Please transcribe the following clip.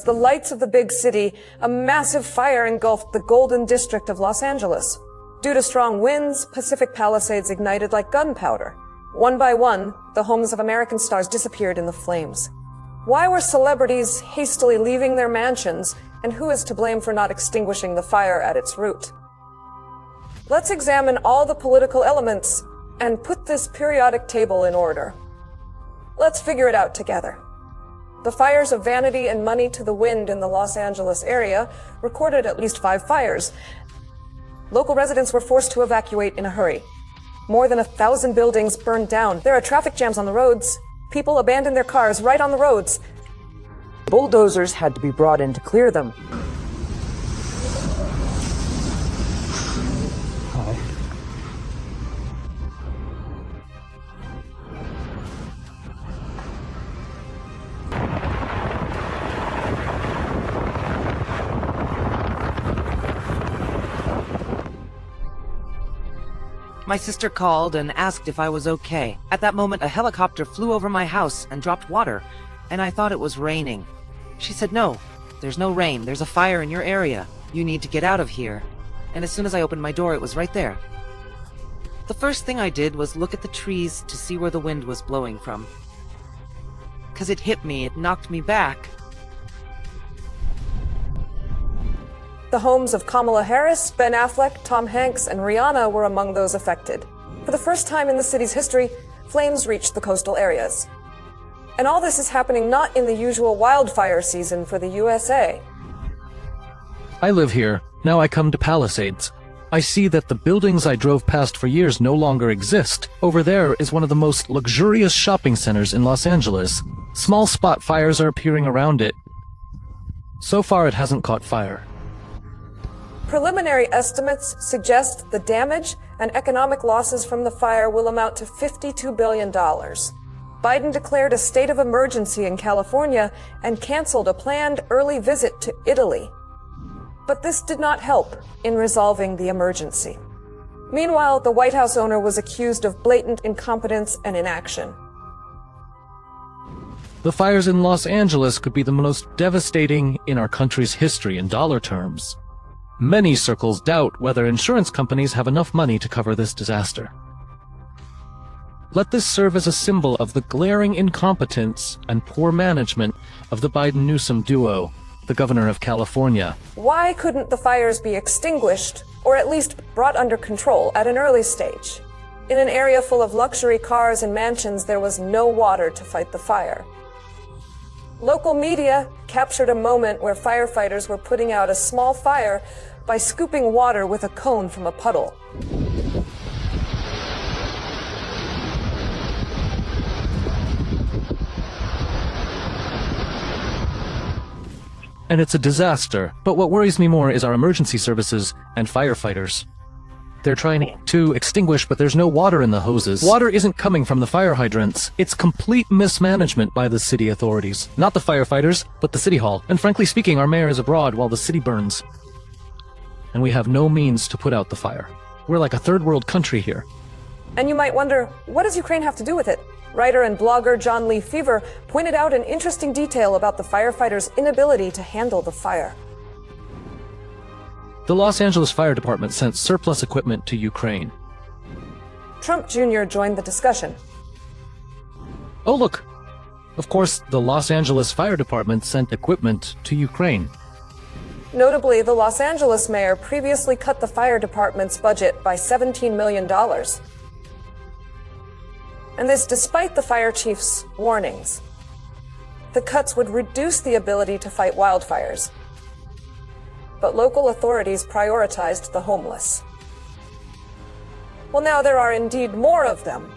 the lights of the big city, a massive fire engulfed the golden district of Los Angeles. Due to strong winds, Pacific Palisades ignited like gunpowder. One by one, the homes of American stars disappeared in the flames. Why were celebrities hastily leaving their mansions, and who is to blame for not extinguishing the fire at its root? Let's examine all the political elements and put this periodic table in order. Let's figure it out together. The fires of vanity and money to the wind in the Los Angeles area recorded at least 5 fires. Local residents were forced to evacuate in a hurry. More than 1,000 buildings burned down. There are traffic jams on the roads. People abandoned their cars right on the roads. Bulldozers had to be brought in to clear them. My sister called and asked if I was okay. At that moment, a helicopter flew over my house and dropped water, and I thought it was raining. She said, "No, there's no rain. There's a fire in your area. You need to get out of here." And as soon as I opened my door, it was right there. The first thing I did was look at the trees to see where the wind was blowing from. 'Cause it hit me, it knocked me back. The homes of Kamala Harris, Ben Affleck, Tom Hanks, and Rihanna were among those affected. For the first time in the city's history, flames reached the coastal areas. And all this is happening not in the usual wildfire season for the USA. I live here. Now I come to Palisades. I see that the buildings I drove past for years no longer exist. Over there is one of the most luxurious shopping centers in Los Angeles. Small spot fires are appearing around it. So far it hasn't caught fire. Preliminary estimates suggest the damage and economic losses from the fire will amount to $52 billion. Biden declared a state of emergency in California and canceled a planned early visit to Italy. But this did not help in resolving the emergency. Meanwhile, the White House owner was accused of blatant incompetence and inaction. The fires in Los Angeles could be the most devastating in our country's history in dollar terms. Many circles doubt whether insurance companies have enough money to cover this disaster. Let this serve as a symbol of the glaring incompetence and poor management of the Biden-Newsom duo, the governor of California. Why couldn't the fires be extinguished, or at least brought under control at an early stage? In an area full of luxury cars and mansions, there was no water to fight the fire. Local media captured a moment where firefighters were putting out a small fire by scooping water with a cone from a puddle. And it's a disaster, but what worries me more is our emergency services and firefighters. They're trying to extinguish, but there's no water in the hoses. Water isn't coming from the fire hydrants. It's complete mismanagement by the city authorities. Not the firefighters, but the city hall. And frankly speaking, our mayor is abroad while the city burns. And we have no means to put out the fire. We're like a third world country here. And you might wonder, what does Ukraine have to do with it? Writer and blogger John Lee Fever pointed out an interesting detail about the firefighters' inability to handle the fire. The Los Angeles Fire Department sent surplus equipment to Ukraine. Trump Jr. joined the discussion. Oh look! Of course, the Los Angeles Fire Department sent equipment to Ukraine. Notably, the Los Angeles mayor previously cut the fire department's budget by $17 million. And this despite the fire chief's warnings. The cuts would reduce the ability to fight wildfires. But local authorities prioritized the homeless. Well, now there are indeed more of them,